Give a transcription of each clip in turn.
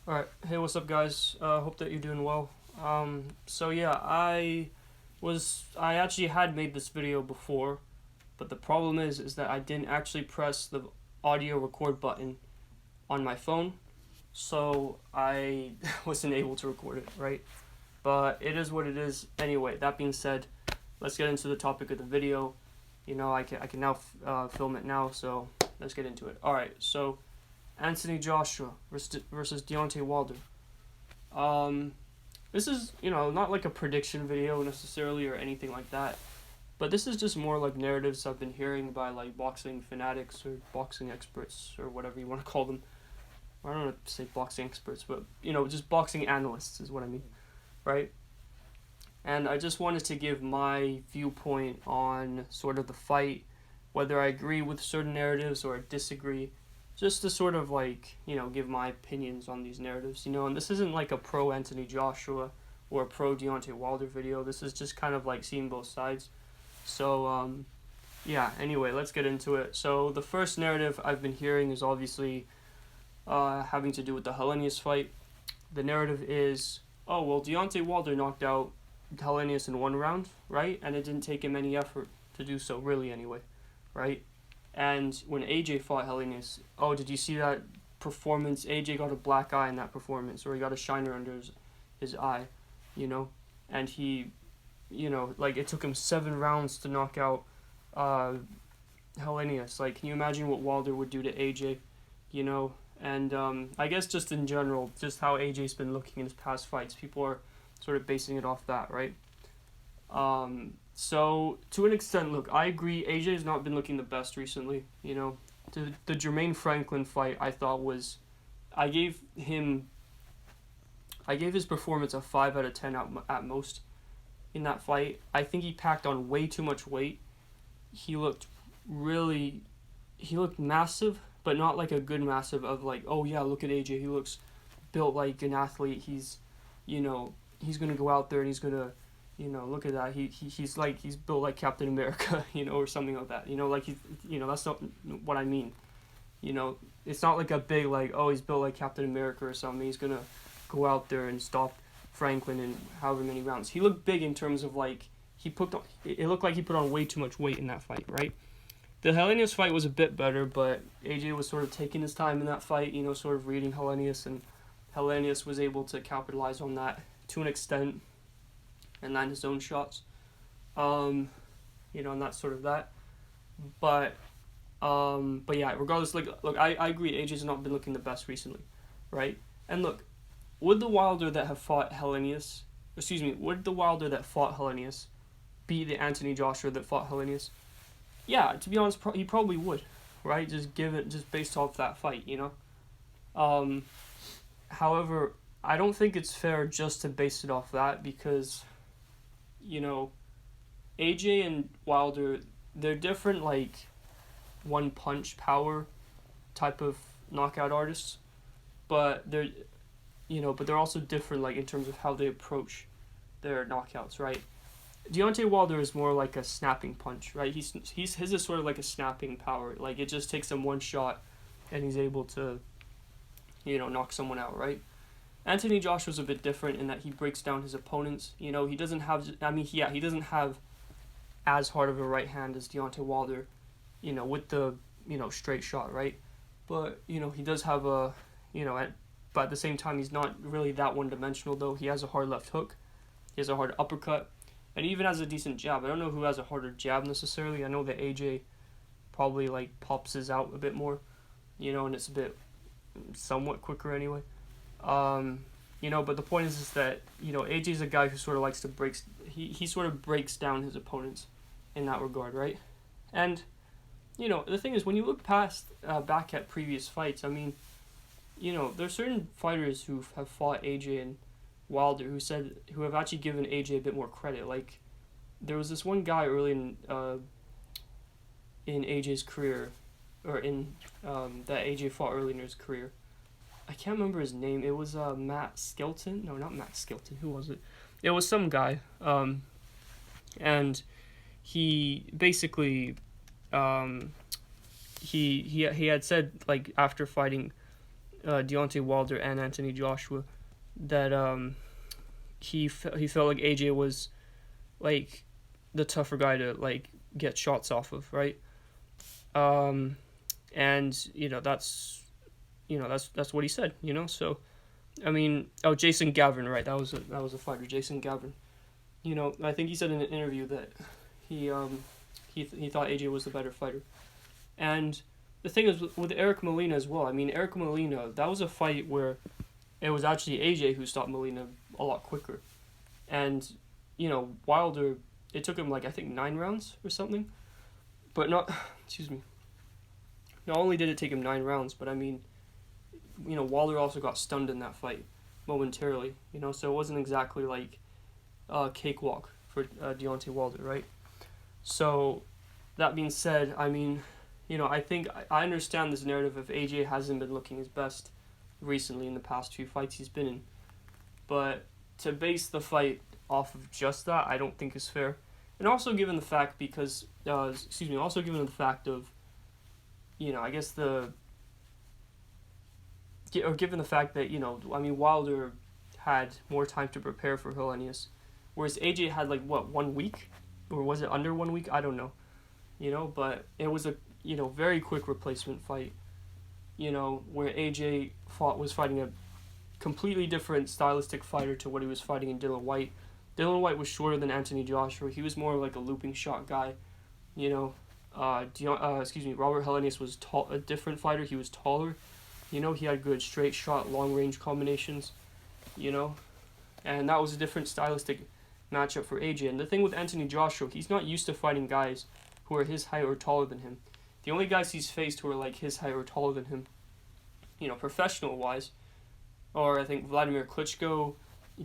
Alright, hey, what's up, guys? Hope that you're doing well. So yeah, I actually had made this video before, but the problem is that I didn't actually press the audio record button on my phone, so I wasn't able to record it, right? But it is what it is. Anyway, that being said, let's get into the topic of the video. I can now film it now, so let's get into it. Alright, so Anthony Joshua versus Deontay Wilder. Um, this is, not like a prediction video necessarily or anything like that, but this is just more like narratives I've been hearing by like boxing fanatics or boxing experts or whatever you want to call them. I don't know to say boxing experts, but just boxing analysts is what I mean, right? And I just wanted to give my viewpoint on sort of the fight, whether I agree with certain narratives or disagree, just to sort of like, give my opinions on these narratives, and this isn't like a pro Anthony Joshua or a pro Deontay Wilder video. This is just kind of like seeing both sides. So, yeah, anyway, let's get into it. So, the first narrative I've been hearing is obviously having to do with the Helenius fight. The narrative is, oh, well, Deontay Wilder knocked out Helenius in one round, right? And it didn't take him any effort to do so, really, anyway, right? And when AJ fought Helenius, oh, did you see that performance? AJ got a black eye in that performance, or he got a shiner under his eye, and he, like it took him 7 rounds to knock out Helenius. Like, can you imagine what Wilder would do to AJ, And I guess just in general, just how AJ's been looking in his past fights, people are sort of basing it off that, right? So, to an extent, look, I agree, AJ's not been looking the best recently, The Jermaine Franklin fight, I thought was... I gave his performance a 5 out of 10 at most in that fight. I think he packed on way too much weight. He looked massive, but not like a good massive of like, oh yeah, look at AJ, he looks built like an athlete, he's gonna go out there and he's gonna, look at that. He's built like Captain America, or something like that. That's not what I mean. It's not like a big like, oh, he's built like Captain America or something. He's gonna go out there and stop Franklin in however many rounds. He looked big in terms of like it looked like he put on way too much weight in that fight, right? The Helenius fight was a bit better, but AJ was sort of taking his time in that fight, sort of reading Helenius, and Helenius was able to capitalize on that to an extent and land his own shots, and that's sort of that. But yeah, regardless, look, I agree, AJ's not been looking the best recently, right? And look, would the Wilder that fought Helenius beat the Anthony Joshua that fought Helenius? Yeah, to be honest, he probably would, right? Just based off that fight, However, I don't think it's fair just to base it off that because, AJ and Wilder, they're different, like, one-punch power type of knockout artists, but they're also different, like, in terms of how they approach their knockouts, right? Deontay Wilder is more like a snapping punch, right? His is sort of like a snapping power. Like, it just takes him one shot, and he's able to, knock someone out, right? Anthony Joshua's a bit different in that he breaks down his opponents. He doesn't have... he doesn't have as hard of a right hand as Deontay Wilder, with the, straight shot, right? But, he does have a, but at the same time, he's not really that one-dimensional, though. He has a hard left hook. He has a hard uppercut. And he even has a decent jab. I don't know who has a harder jab necessarily. I know that AJ probably, like, pops his out a bit more, and it's a bit somewhat quicker anyway. But the point is that, AJ's a guy who sort of likes to he sort of breaks down his opponents in that regard, right? And, the thing is, when you look back at previous fights, there's certain fighters who have fought AJ and Wilder who have actually given AJ a bit more credit. Like, there was this one guy early in AJ's career, or that AJ fought early in his career. I can't remember his name. It was Matt Skelton. No, not Matt Skelton. Who was it? It was some guy. And he basically he had said, like, after fighting Deontay Wilder and Anthony Joshua that he felt like AJ was like the tougher guy to like get shots off of, right? And that's what he said, So I mean, Jason Gavin, right? That was a fighter, Jason Gavin. I think he said in an interview that he thought AJ was the better fighter. And the thing is with Eric Molina as well. I mean, Eric Molina, that was a fight where it was actually AJ who stopped Molina a lot quicker. And Wilder, it took him like I think 9 rounds or something. But not excuse me. Not only did it take him 9 rounds, but I mean, Wilder also got stunned in that fight momentarily, so it wasn't exactly like a cakewalk for Deontay Wilder, right? So, that being said, I mean, I think I understand this narrative of AJ hasn't been looking his best recently in the past 2 fights he's been in, but to base the fight off of just that, I don't think is fair. And also given the fact also given the fact of, I guess given the fact that, Wilder had more time to prepare for Helenius, whereas AJ had 1 week, or was it under 1 week? I don't know, but it was a very quick replacement fight, where AJ was fighting a completely different stylistic fighter to what he was fighting in Dillian Whyte. Dillian Whyte was shorter than Anthony Joshua. He was more like a looping shot guy, Robert Helenius was a different fighter. He was taller. He had good straight shot, long range combinations, and that was a different stylistic matchup for AJ. And the thing with Anthony Joshua, he's not used to fighting guys who are his height or taller than him. The only guys he's faced who are like his height or taller than him, professional wise, are I think Vladimir Klitschko,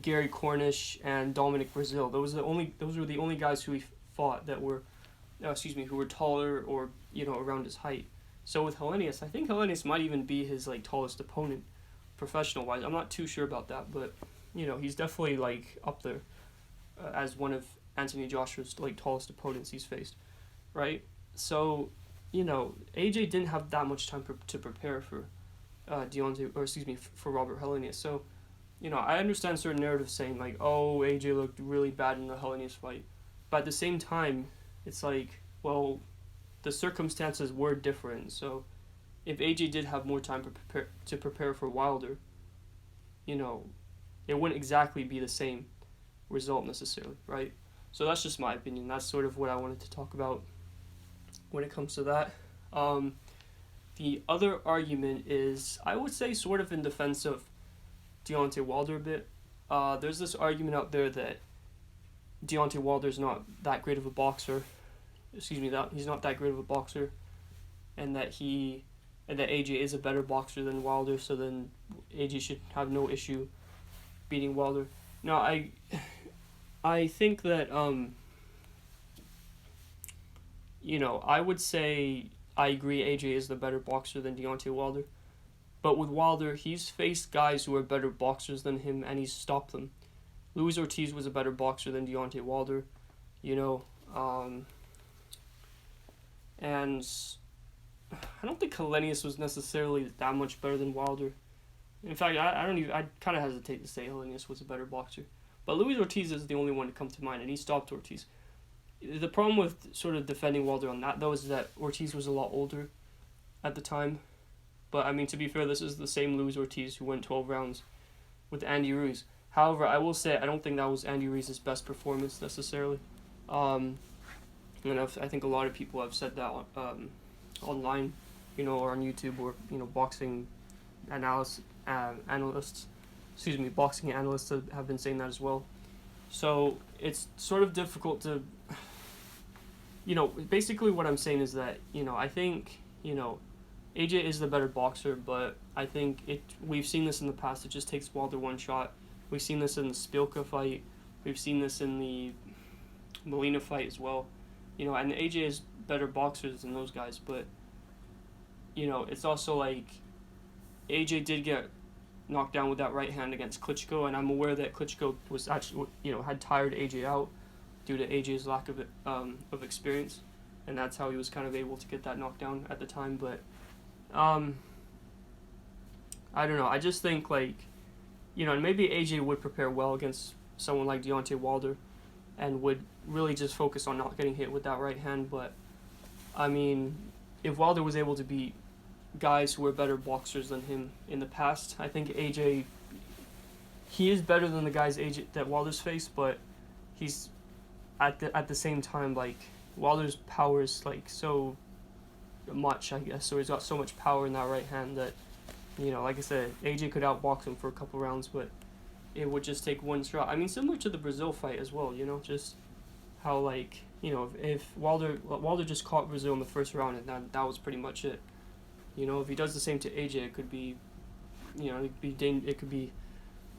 Gary Cornish, and Dominic Brazil. Those were the only guys who he fought that were, who were taller or around his height. So with Helenius, I think Helenius might even be his tallest opponent, professional wise. I'm not too sure about that, but he's definitely up there as one of Anthony Joshua's tallest opponents he's faced, right? So, AJ didn't have that much time to prepare for for Robert Helenius. So, I understand certain narratives saying AJ looked really bad in the Helenius fight, but at the same time, it's well, the circumstances were different. So, if AJ did have more time to prepare for Wilder, it wouldn't exactly be the same result necessarily, right? So that's just my opinion. That's sort of what I wanted to talk about when it comes to that. The other argument is, I would say, sort of in defense of Deontay Wilder a bit. There's this argument out there that Deontay Wilder's not that great of a boxer. That he's not that great of a boxer, and that AJ is a better boxer than Wilder. So then AJ should have no issue beating Wilder. No, I think that I would say I agree AJ is the better boxer than Deontay Wilder. But with Wilder, he's faced guys who are better boxers than him, and he's stopped them. Luis Ortiz was a better boxer than Deontay Wilder, and I don't think Helenius was necessarily that much better than Wilder. In fact, I kind of hesitate to say Helenius was a better boxer. But Luis Ortiz is the only one to come to mind, and he stopped Ortiz. The problem with sort of defending Wilder on that, though, is that Ortiz was a lot older at the time. But, I mean, to be fair, this is the same Luis Ortiz who went 12 rounds with Andy Ruiz. However, I will say I don't think that was Andy Ruiz's best performance necessarily. And I think a lot of people have said that online, or on YouTube, or, boxing boxing analysts have been saying that as well. So it's sort of difficult to, basically what I'm saying is that, I think, AJ is the better boxer, but I think we've seen this in the past. It just takes Wilder one shot. We've seen this in the Spilka fight. We've seen this in the Molina fight as well. And AJ is better boxers than those guys, but, it's also AJ did get knocked down with that right hand against Klitschko, and I'm aware that Klitschko was actually, had tired AJ out due to AJ's lack of experience, and that's how he was kind of able to get that knockdown at the time. But I don't know. I just think like, and maybe AJ would prepare well against someone like Deontay Wilder, and would really just focus on not getting hit with that right hand. But I mean, if Wilder was able to beat guys who were better boxers than him in the past, I think AJ, he is better than the guys AJ that Wilder's faced, but he's at the same time, like, Wilder's power is like so much, I guess. So he's got so much power in that right hand that, like I said, AJ could outbox him for a couple rounds, but it would just take one shot. I mean, similar to the Brazil fight as well, just how, like, if Wilder just caught Brazil in the first round, and that was pretty much it. If he does the same to AJ, it could be, it could be,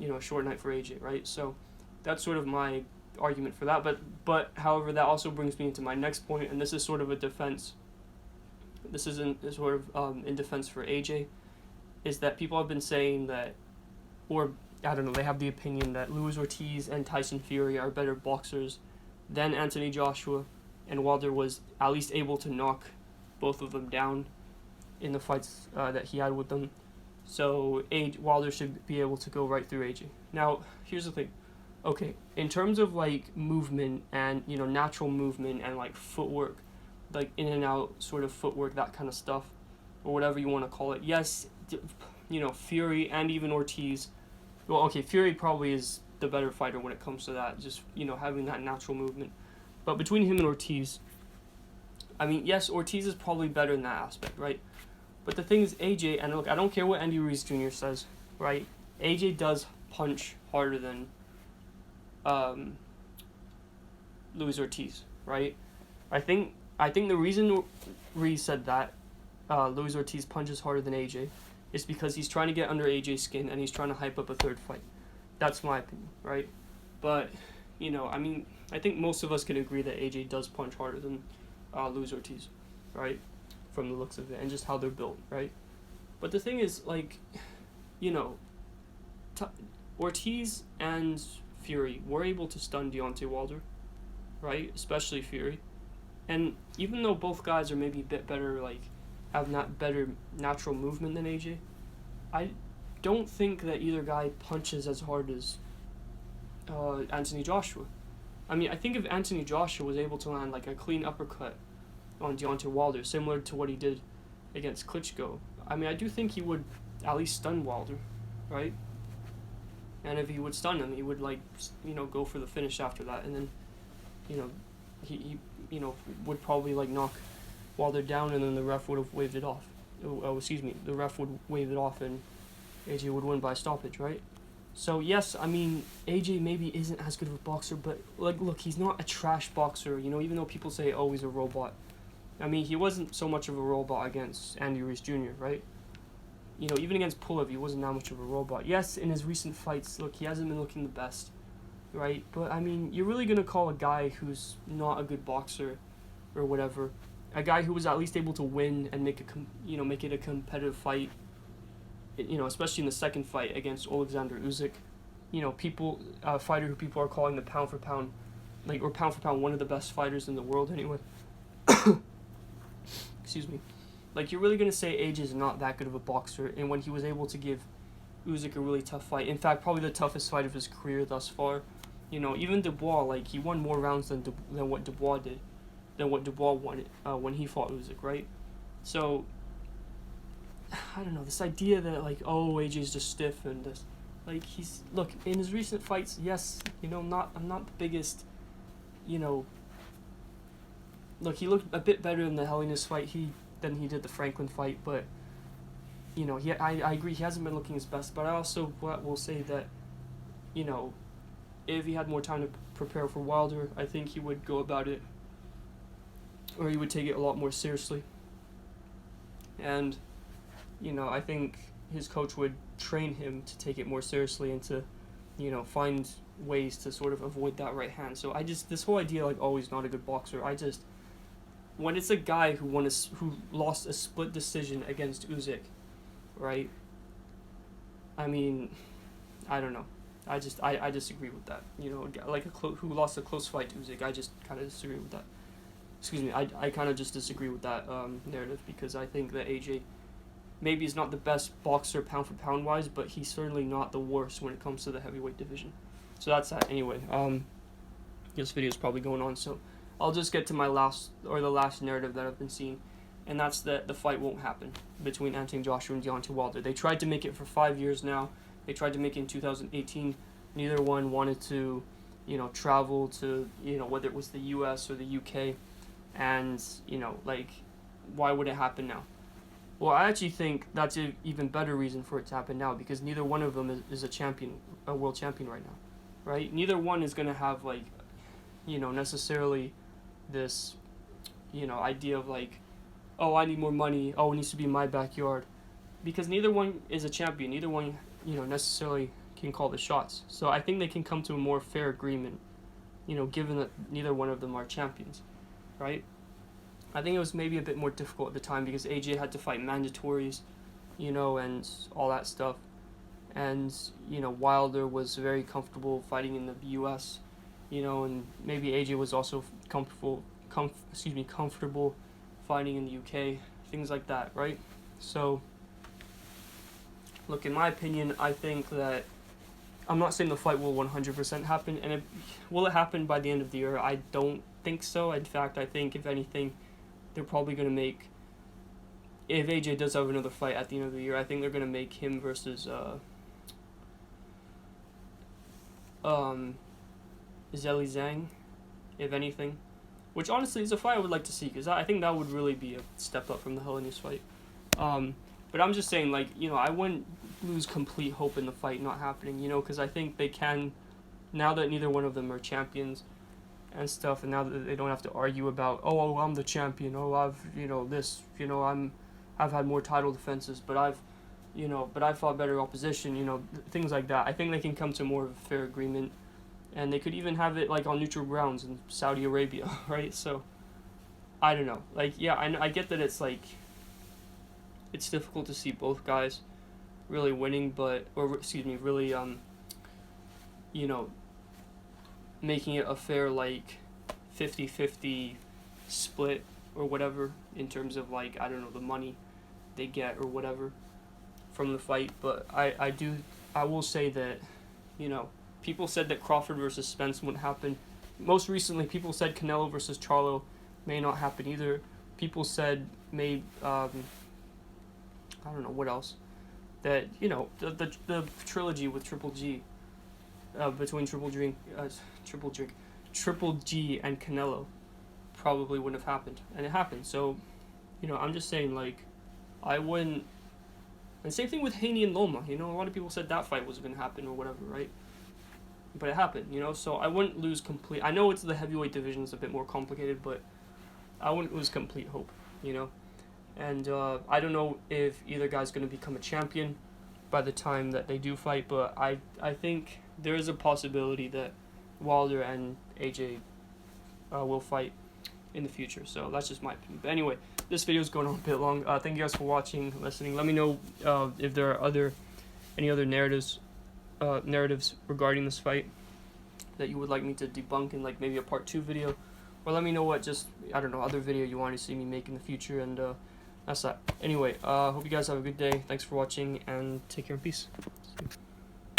a short night for AJ, right? So that's sort of my argument for that. But however, that also brings me into my next point, and this is sort of a defense. This isn't sort of in defense for AJ, is that people have been saying that, or I don't know, they have the opinion that Luis Ortiz and Tyson Fury are better boxers than Anthony Joshua, and Wilder was at least able to knock both of them down in the fights that he had with them. So Wilder should be able to go right through AJ. Now, here's the thing. Okay, in terms of like movement and natural movement and like footwork, like in and out sort of footwork, that kind of stuff, or whatever you want to call it. Yes, Fury and even Ortiz. Well, okay, Fury probably is the better fighter when it comes to that, just having that natural movement. But between him and Ortiz, I mean, yes, Ortiz is probably better in that aspect, right? But the thing is, AJ, and look, I don't care what Andy Ruiz Jr. says, right? AJ does punch harder than Luis Ortiz, right? I think the reason Ruiz said that Luis Ortiz punches harder than AJ is because he's trying to get under AJ's skin and he's trying to hype up a third fight. That's my opinion, right? But, I mean, I think most of us can agree that AJ does punch harder than Luis Ortiz, right? From the looks of it and just how they're built, right? But the thing is, like, Ortiz and Fury were able to stun Deontay Wilder, right? Especially Fury. And even though both guys are maybe a bit better, like, have not better natural movement than AJ, I don't think that either guy punches as hard as Anthony Joshua. I mean, I think if Anthony Joshua was able to land like a clean uppercut on Deontay Wilder, similar to what he did against Klitschko, I mean, I do think he would at least stun Wilder, right? And if he would stun him, he would go for the finish after that, and then, he would probably knock Wilder down, and then the ref would have waved it off. The ref would wave it off, and AJ would win by stoppage, right? So yes, I mean, AJ maybe isn't as good of a boxer, but look, he's not a trash boxer, even though people say, oh, he's a robot. I mean, he wasn't so much of a robot against Andy Ruiz Jr., right? Even against Pulev, he wasn't that much of a robot. Yes, in his recent fights, look, he hasn't been looking the best, right? But, I mean, you're really going to call a guy who's not a good boxer or whatever, a guy who was at least able to win and make it a competitive fight, especially in the second fight against Alexander Usyk, a fighter who people are calling the pound for pound, one of the best fighters in the world anyway. Excuse me. You're really going to say AJ is not that good of a boxer, and when he was able to give Usyk a really tough fight, in fact, probably the toughest fight of his career thus far, even Dubois, he won more rounds than what Dubois did, than what Dubois won when he fought Usyk, right? So, I don't know, this idea that, AJ's just stiff and this, in his recent fights, yes, I'm not the biggest, he looked a bit better in the Helenius fight than he did the Franklin fight, but, I agree, he hasn't been looking his best, but I also will say that, if he had more time to prepare for Wilder, I think he would go about it, or he would take it a lot more seriously. And, I think his coach would train him to take it more seriously and to, find ways to sort of avoid that right hand. So this whole idea, he's not a good boxer, when it's a guy who lost a split decision against Usyk, right? I mean, I don't know. I disagree with that. Who lost a close fight to Usyk, I just kind of disagree with that. Excuse me, I kind of just disagree with that narrative, because I think that AJ, maybe he's not the best boxer pound for pound wise, but he's certainly not the worst when it comes to the heavyweight division. So that's that. Anyway, this video is probably going on, so I'll just get to the last narrative that I've been seeing, and that's that the fight won't happen between Anthony Joshua and Deontay Wilder. They tried to make it for 5 years now. They tried to make it in 2018. Neither one wanted to, travel to, whether it was the U.S. or the U.K. And, like, why would it happen now? Well, I actually think that's an even better reason for it to happen now, because neither one of them is a world champion right now, right? Neither one is going to have, like, necessarily this, idea of, like, oh, I need more money, oh, it needs to be in my backyard, because neither one is a champion. Neither one, necessarily can call the shots. So I think they can come to a more fair agreement, given that neither one of them are champions, right? I think it was maybe a bit more difficult at the time because AJ had to fight mandatories, and all that stuff. And, Wilder was very comfortable fighting in the US, and maybe AJ was also comfortable fighting in the UK, things like that, right? So, look, in my opinion, I think that I'm not saying the fight will 100% happen, and will it happen by the end of the year? I don't think so. In fact, I think, if anything, they're probably going to make, if AJ does have another fight at the end of the year, I think they're going to make him versus Zhang, if anything. Which, honestly, is a fight I would like to see, because I think that would really be a step up from the Helenius fight. But I'm just saying, like, I wouldn't lose complete hope in the fight not happening, because I think they can, now that neither one of them are champions and stuff, and now that they don't have to argue about, oh, I'm the champion, oh, I've, I've had more title defenses, but I've fought better opposition, things like that. I think they can come to more of a fair agreement, and they could even have it, like, on neutral grounds in Saudi Arabia, right? So, I don't know. Like, yeah, I get that it's, like, it's difficult to see both guys really winning, really, making it a fair, like, 50-50 split or whatever in terms of, like, I don't know, the money they get or whatever from the fight. But I will say that, people said that Crawford versus Spence wouldn't happen. Most recently, people said Canelo versus Charlo may not happen either. People said I don't know what else, that, the trilogy with Triple G, between Triple G and Canelo probably wouldn't have happened, and it happened. So, I'm just saying, like, I wouldn't, and same thing with Haney and Loma, a lot of people said that fight was going to happen or whatever, right? But it happened, so I wouldn't lose complete, I know it's the heavyweight division is a bit more complicated, but I wouldn't lose complete hope, and I don't know if either guy's going to become a champion by the time that they do fight, but I think there is a possibility that Wilder and AJ will fight in the future. So that's just my opinion. But anyway, this video is going on a bit long. Thank you guys for watching, listening. Let me know if there are any other narratives regarding this fight that you would like me to debunk in, like, maybe a part 2 video, or let me know what other video you want to see me make in the future. And that's that. Anyway, hope you guys have a good day. Thanks for watching, and take care and peace. See you.